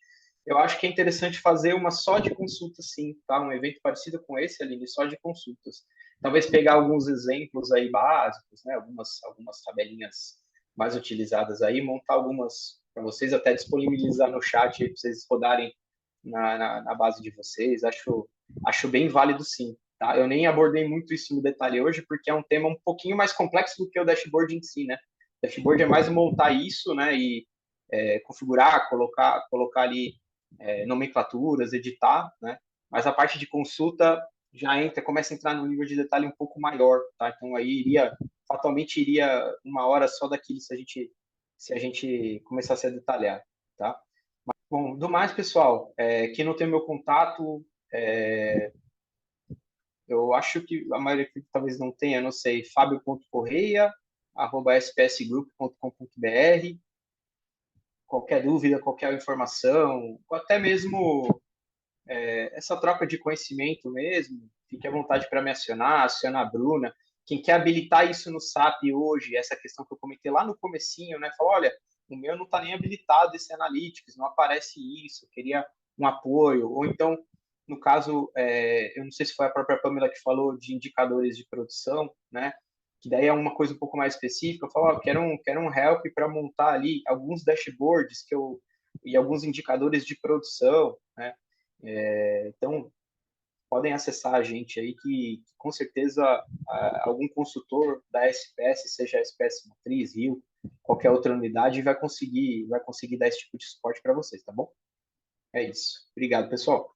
Speaker 1: eu acho que é interessante fazer uma só de consultas, sim, tá? Um evento parecido com esse, Aline, só de consultas. Talvez pegar alguns exemplos aí básicos, né, algumas tabelinhas mais utilizadas aí, montar algumas para vocês, até disponibilizar no chat para vocês rodarem na base de vocês. Acho bem válido, sim. Tá? Eu nem abordei muito isso no detalhe hoje, porque é um tema um pouquinho mais complexo do que o dashboard em si, né? O dashboard é mais montar isso, né? E configurar, colocar ali nomenclaturas, editar, né? Mas a parte de consulta já começa a entrar num nível de detalhe um pouco maior, tá? Então aí fatalmente iria uma hora só daquilo se a gente começasse a detalhar, tá? Bom, do mais, pessoal, quem não tem meu contato, eu acho que a maioria que talvez não tenha, não sei, fabio.correia@spsgroup.com.br. Qualquer dúvida, qualquer informação, ou até mesmo essa troca de conhecimento mesmo, fique à vontade para me acionar a Bruna. Quem quer habilitar isso no SAP hoje, essa questão que eu comentei lá no comecinho, né? Fala, olha, o meu não está nem habilitado esse Analytics, não aparece isso, eu queria um apoio. Ou então, no caso, eu não sei se foi a própria Pamela que falou de indicadores de produção, né? Que daí é uma coisa um pouco mais específica. Eu falo, eu quero um help para montar ali alguns dashboards e alguns indicadores de produção, né? Então, podem acessar a gente aí que com certeza algum consultor da SPS, seja a SPS Matriz, Rio, qualquer outra unidade, vai conseguir dar esse tipo de suporte para vocês, tá bom? É isso. Obrigado, pessoal.